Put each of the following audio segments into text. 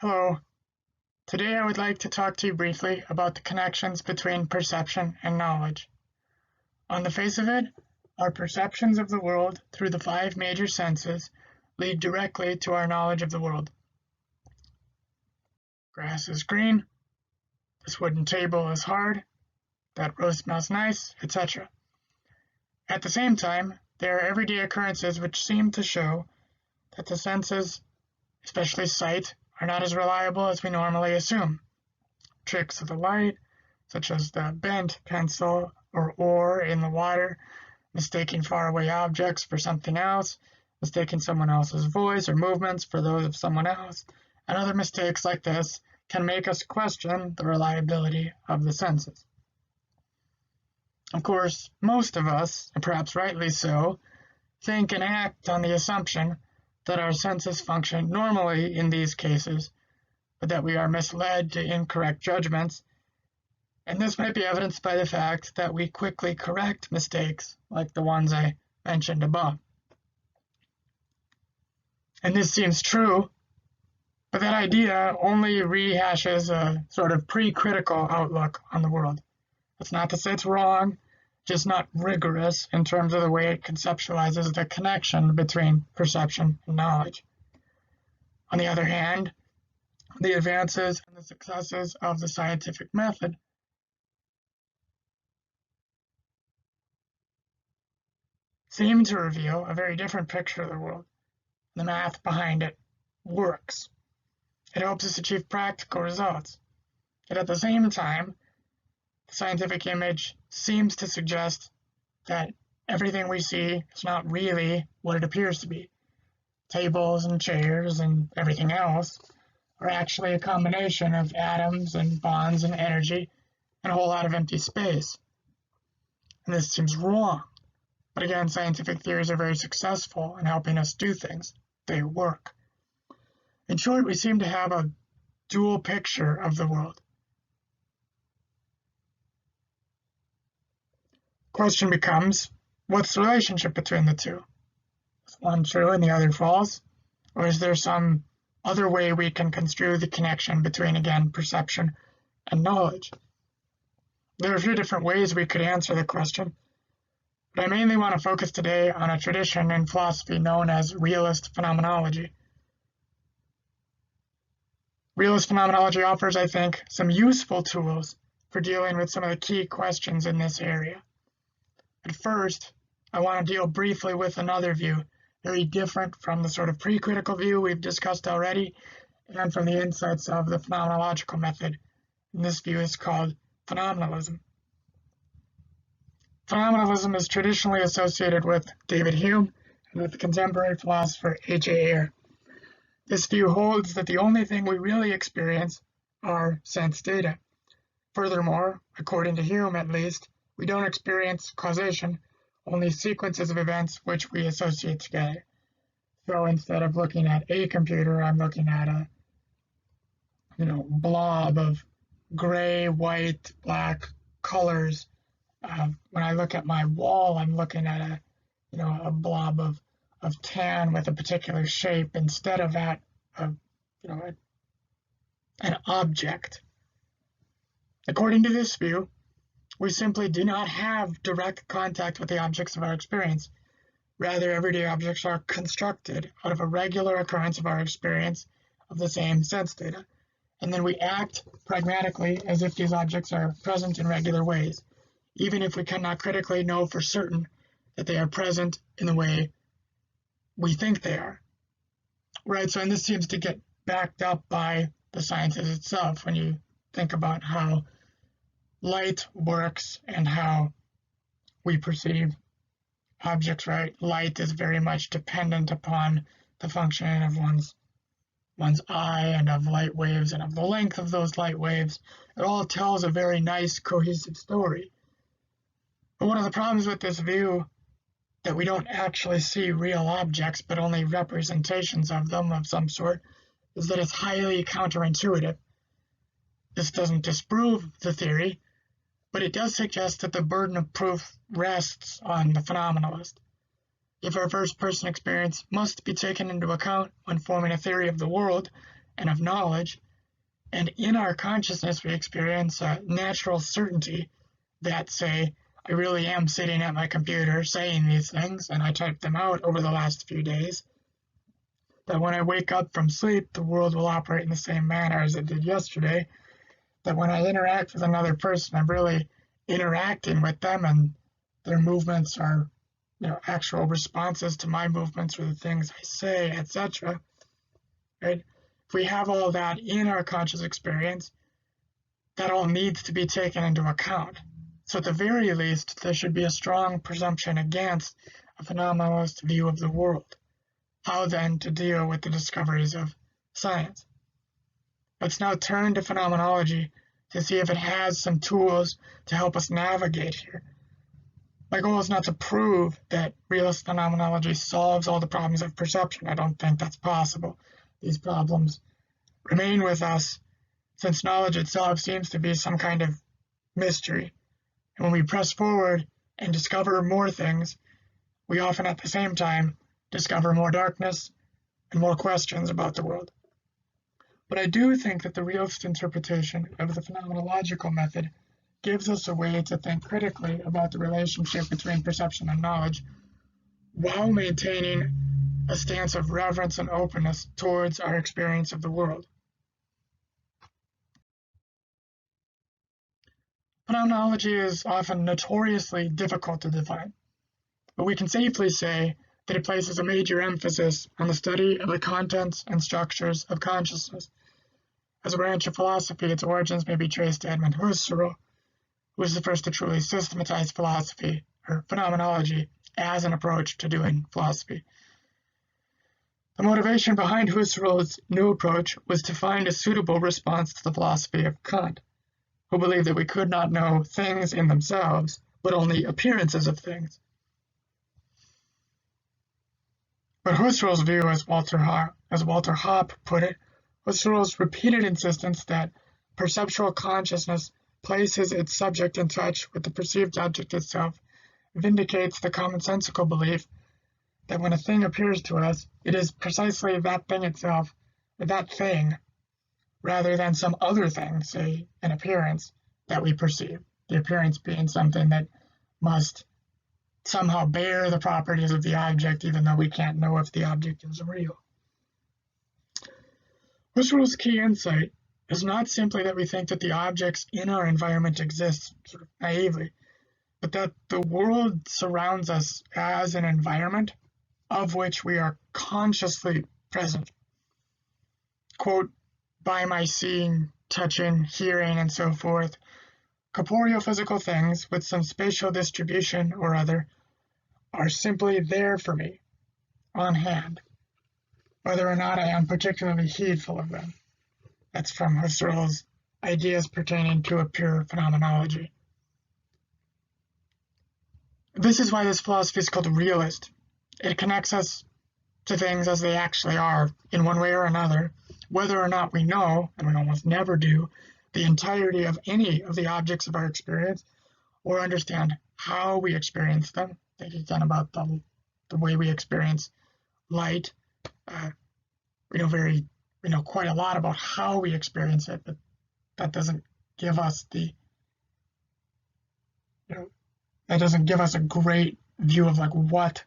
Hello. Today I would like to talk to you briefly about the connections between perception and knowledge. On the face of it, our perceptions of the world through the five major senses lead directly to our knowledge of the world. Grass is green, this wooden table is hard, that roast smells nice, etc. At the same time, there are everyday occurrences which seem to show that the senses, especially sight, are not as reliable as we normally assume. Tricks of the light, such as the bent pencil or oar in the water, mistaking faraway objects for something else, mistaking someone else's voice or movements for those of someone else, and other mistakes like this can make us question the reliability of the senses. Of course, most of us, and perhaps rightly so, think and act on the assumption that our senses function normally in these cases, but that we are misled to incorrect judgments, and this might be evidenced by the fact that we quickly correct mistakes like the ones I mentioned above. And this seems true, but that idea only rehashes a sort of pre-critical outlook on the world. That's not to say it's wrong, just not rigorous in terms of the way it conceptualizes the connection between perception and knowledge. On the other hand, the advances and the successes of the scientific method seem to reveal a very different picture of the world. The math behind it works. It helps us achieve practical results. Yet at the same time, the scientific image seems to suggest that everything we see is not really what it appears to be. Tables and chairs and everything else are actually a combination of atoms and bonds and energy and a whole lot of empty space. And this seems wrong. But again, scientific theories are very successful in helping us do things. They work. In short, we seem to have a dual picture of the world. Question becomes, what's the relationship between the two? Is one true and the other false? Or is there some other way we can construe the connection between, again, perception and knowledge? There are a few different ways we could answer the question, but I mainly want to focus today on a tradition in philosophy known as Realist Phenomenology. Realist Phenomenology offers, I think, some useful tools for dealing with some of the key questions in this area. But first, I want to deal briefly with another view, very different from the sort of pre-critical view we've discussed already, and from the insights of the phenomenological method. And this view is called phenomenalism. Phenomenalism is traditionally associated with David Hume and with the contemporary philosopher H.A. Ayer. This view holds that the only thing we really experience are sense data. Furthermore, according to Hume at least, we don't experience causation, only sequences of events which we associate together. So instead of looking at a computer, I'm looking at a blob of gray, white, black colors. When I look at my wall, I'm looking at a blob of tan with a particular shape instead of at an object. According to this view, we simply do not have direct contact with the objects of our experience. Rather, everyday objects are constructed out of a regular occurrence of our experience of the same sense data, and then we act pragmatically as if these objects are present in regular ways, even if we cannot critically know for certain that they are present in the way we think they are. Right, so and this seems to get backed up by the sciences itself when you think about how light works and how we perceive objects, right? Light is very much dependent upon the functioning of one's eye and of light waves and of the length of those light waves. It all tells a very nice, cohesive story. But one of the problems with this view, that we don't actually see real objects but only representations of them of some sort, is that it's highly counterintuitive. This doesn't disprove the theory, but it does suggest that the burden of proof rests on the phenomenalist. If our first-person experience must be taken into account when forming a theory of the world, and of knowledge, and in our consciousness we experience a natural certainty that, say, I really am sitting at my computer saying these things, and I typed them out over the last few days, that when I wake up from sleep, the world will operate in the same manner as it did yesterday, that when I interact with another person, I'm really interacting with them, and their movements are, actual responses to my movements or the things I say, etc. Right? If we have all that in our conscious experience, that all needs to be taken into account. So at the very least, there should be a strong presumption against a phenomenalist view of the world. How then to deal with the discoveries of science? Let's now turn to phenomenology to see if it has some tools to help us navigate here. My goal is not to prove that realist phenomenology solves all the problems of perception. I don't think that's possible. These problems remain with us since knowledge itself seems to be some kind of mystery. And when we press forward and discover more things, we often at the same time discover more darkness and more questions about the world. But I do think that the realist interpretation of the phenomenological method gives us a way to think critically about the relationship between perception and knowledge, while maintaining a stance of reverence and openness towards our experience of the world. Phenomenology is often notoriously difficult to define, but we can safely say that it places a major emphasis on the study of the contents and structures of consciousness. As a branch of philosophy, its origins may be traced to Edmund Husserl, who was the first to truly systematize philosophy, or phenomenology, as an approach to doing philosophy. The motivation behind Husserl's new approach was to find a suitable response to the philosophy of Kant, who believed that we could not know things in themselves, but only appearances of things. But Husserl's view, as Walter Hoppe put it, Husserl's repeated insistence that perceptual consciousness places its subject in touch with the perceived object itself vindicates the commonsensical belief that when a thing appears to us, it is precisely that thing itself, or that thing, rather than some other thing, say an appearance, that we perceive, the appearance being something that must somehow bear the properties of the object, even though we can't know if the object is real. Husserl's key insight is not simply that we think that the objects in our environment exist sort of naively, but that the world surrounds us as an environment of which we are consciously present. Quote, by my seeing, touching, hearing, and so forth, corporeal physical things with some spatial distribution or other are simply there for me, on hand, whether or not I am particularly heedful of them. That's from Husserl's Ideas Pertaining to a Pure Phenomenology. This is why this philosophy is called realist. It connects us to things as they actually are, in one way or another, whether or not we know, and we almost never do, the entirety of any of the objects of our experience, or understand how we experience them. Thinking then about the way we experience light. We know quite a lot about how we experience it, but that doesn't give us that doesn't give us a great view of like what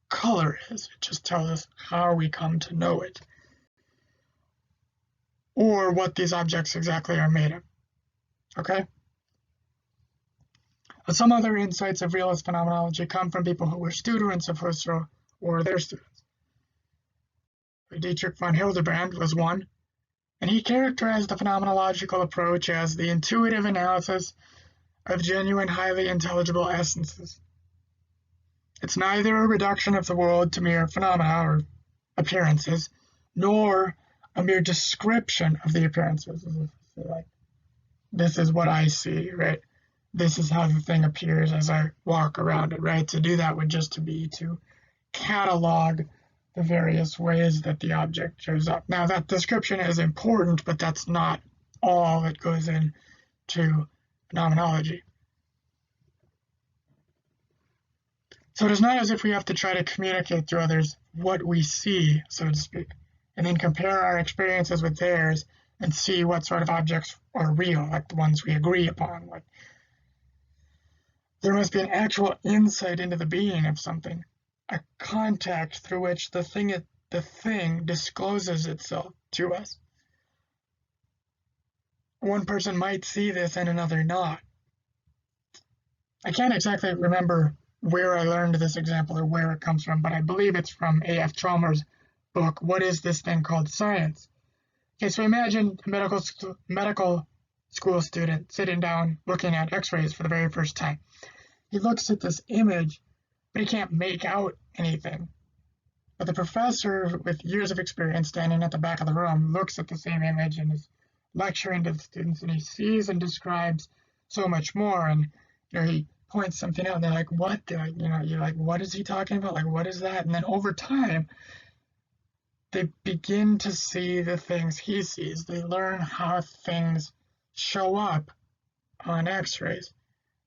color is. It just tells us how we come to know it, or what these objects exactly are made of. Okay? Some other insights of realist phenomenology come from people who were students of Husserl or their students. Dietrich von Hildebrand was one, and he characterized the phenomenological approach as the intuitive analysis of genuine, highly intelligible essences. It's neither a reduction of the world to mere phenomena or appearances, nor a mere description of the appearances. Like, this is what I see, right? This is how the thing appears as I walk around it, right? To do that would just be to catalog the various ways that the object shows up. Now, that description is important, but that's not all that goes into phenomenology. So it is not as if we have to try to communicate to others what we see, so to speak. and then compare our experiences with theirs and see what sort of objects are real, like the ones we agree upon. Like, there must be an actual insight into the being of something, a contact through which the thing discloses itself to us. One person might see this and another not. I can't exactly remember where I learned this example or where it comes from, but I believe it's from A.F. Chalmers' book, What is This Thing Called Science? Okay, so imagine a medical school student sitting down looking at x-rays for the very first time. He looks at this image, but he can't make out anything. But the professor with years of experience standing at the back of the room looks at the same image and is lecturing to the students, and he sees and describes so much more. And he points something out, and they're like, "What?" You're like, "What is he talking about? Like, what is that?" And then over time, they begin to see the things he sees. They learn how things show up on X-rays.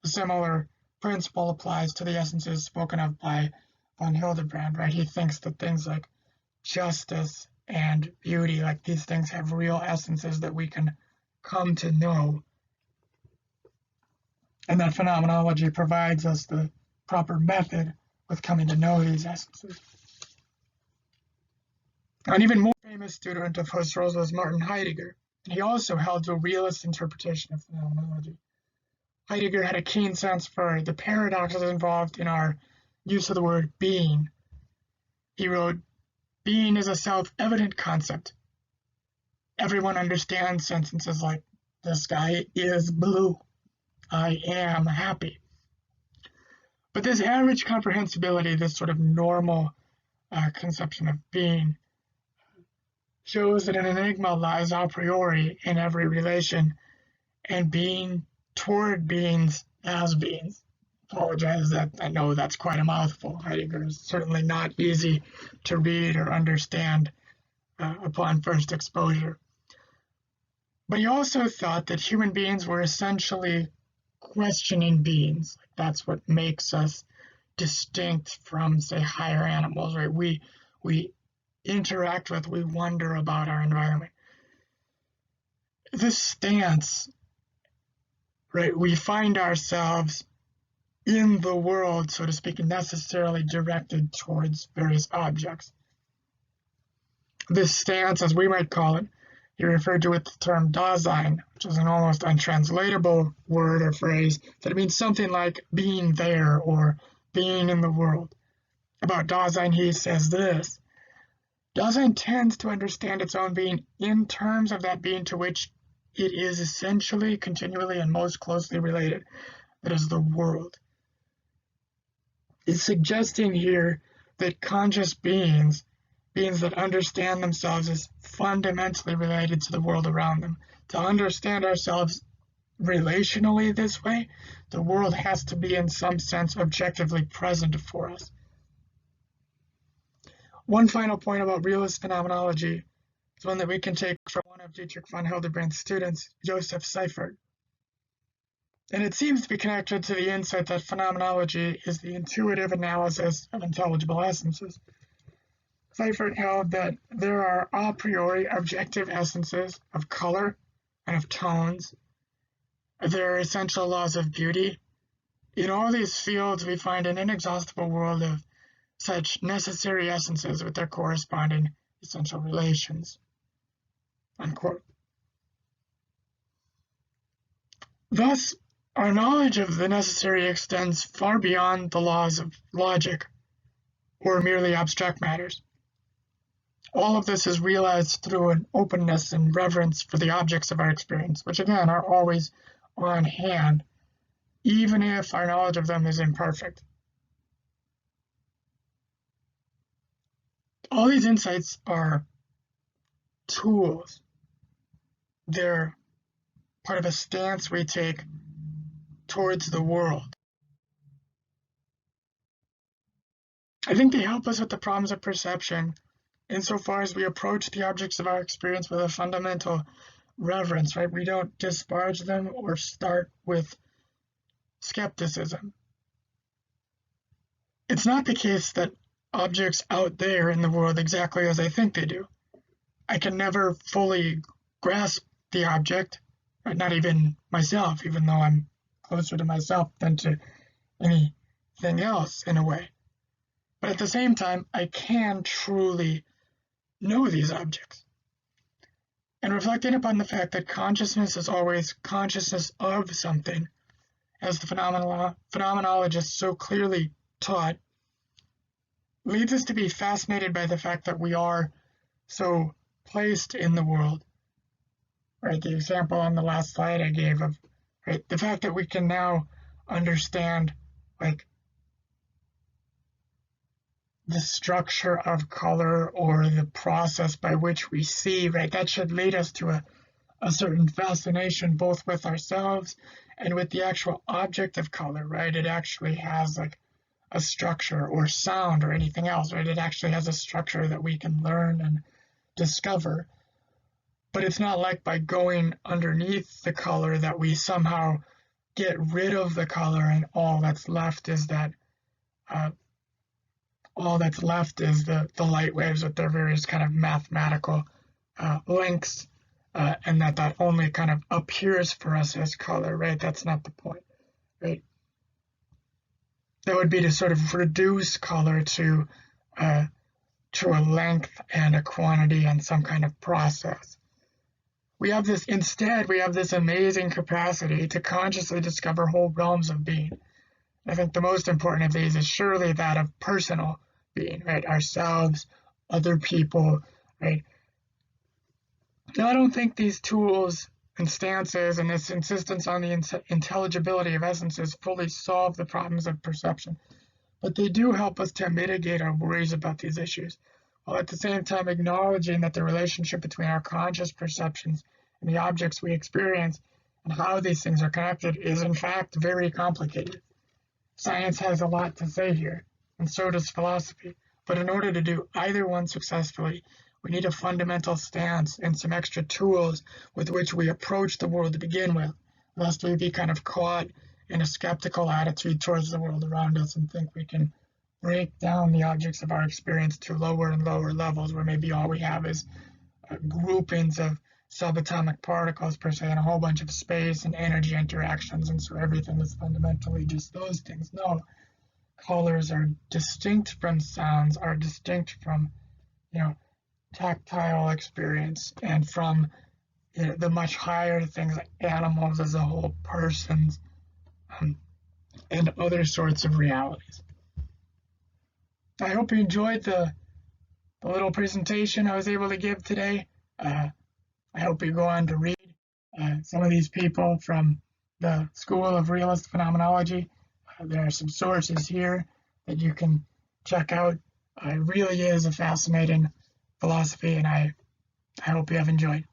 A similar principle applies to the essences spoken of by von Hildebrand, right? He thinks that things like justice and beauty, like these things have real essences that we can come to know, and that phenomenology provides us the proper method with coming to know these essences. An even more famous student of Husserl's was Martin Heidegger, and he also held to a realist interpretation of phenomenology. Heidegger had a keen sense for the paradoxes involved in our use of the word being. He wrote, "Being is a self-evident concept. Everyone understands sentences like, the sky is blue. I am happy." But this average comprehensibility, this sort of normal conception of being, shows that an enigma lies a priori in every relation, and being toward beings as beings. Apologize that I know that's quite a mouthful. Heidegger is certainly not easy to read or understand upon first exposure. But he also thought that human beings were essentially questioning beings. That's what makes us distinct from, say, higher animals, right? We interact with, we wonder about our environment. This stance, right, we find ourselves in the world, so to speak, necessarily directed towards various objects. This stance, as we might call it, he referred to with the term Dasein, which is an almost untranslatable word or phrase, that it means something like being there or being in the world. About Dasein, he says this: Dasein tends to understand its own being in terms of that being to which it is essentially, continually, and most closely related, that is, the world. It's suggesting here that conscious beings that understand themselves as fundamentally related to the world around them. To understand ourselves relationally this way, the world has to be in some sense objectively present for us. One final point about realist phenomenology is one that we can take from one of Dietrich von Hildebrandt's students, Joseph Seifert. And it seems to be connected to the insight that phenomenology is the intuitive analysis of intelligible essences. Seifert held that there are a priori objective essences of color and of tones. There are essential laws of beauty. In all these fields, we find an inexhaustible world of such necessary essences with their corresponding essential relations. Unquote. Thus, our knowledge of the necessary extends far beyond the laws of logic or merely abstract matters. All of this is realized through an openness and reverence for the objects of our experience, which again are always on hand, even if our knowledge of them is imperfect. All these insights are tools. They're part of a stance we take towards the world. I think they help us with the problems of perception insofar as we approach the objects of our experience with a fundamental reverence, right? We don't disparage them or start with skepticism. It's not the case that objects out there in the world exactly as I think they do. I can never fully grasp the object, right? Not even myself, even though I'm closer to myself than to anything else in a way. But at the same time, I can truly know these objects. And reflecting upon the fact that consciousness is always consciousness of something, as the phenomenologist so clearly taught, leads us to be fascinated by the fact that we are so placed in the world. Right, the example on the last slide I gave of, right, the fact that we can now understand like the structure of color or the process by which we see, right, that should lead us to a certain fascination both with ourselves and with the actual object of color, right? It actually has like a structure, or sound or anything else, right? It actually has a structure that we can learn and discover. But it's not like by going underneath the color that we somehow get rid of the color and all that's left is that the light waves with their various kind of mathematical lengths, and that only kind of appears for us as color, right? That's not the point, right? That would be to sort of reduce color to a length and a quantity and some kind of process. We have this amazing capacity to consciously discover whole realms of being. I think the most important of these is surely that of personal being, right? Ourselves, other people, right? Now, I don't think these tools and stances and this insistence on the intelligibility of essences fully solve the problems of perception, but they do help us to mitigate our worries about these issues, while at the same time acknowledging that the relationship between our conscious perceptions and the objects we experience and how these things are connected is in fact very complicated. Science has a lot to say here, and so does philosophy, but in order to do either one successfully, we need a fundamental stance and some extra tools with which we approach the world to begin with, lest we be kind of caught in a skeptical attitude towards the world around us and think we can break down the objects of our experience to lower and lower levels where maybe all we have is groupings of subatomic particles per se and a whole bunch of space and energy interactions, and so everything is fundamentally just those things. No, colors are distinct from sounds, are distinct from tactile experience, and from the much higher things like animals as a whole, persons, and other sorts of realities. I hope you enjoyed the little presentation I was able to give today. I hope you go on to read some of these people from the School of Realist Phenomenology. There are some sources here that you can check out. It really is a fascinating philosophy, and I hope you have enjoyed.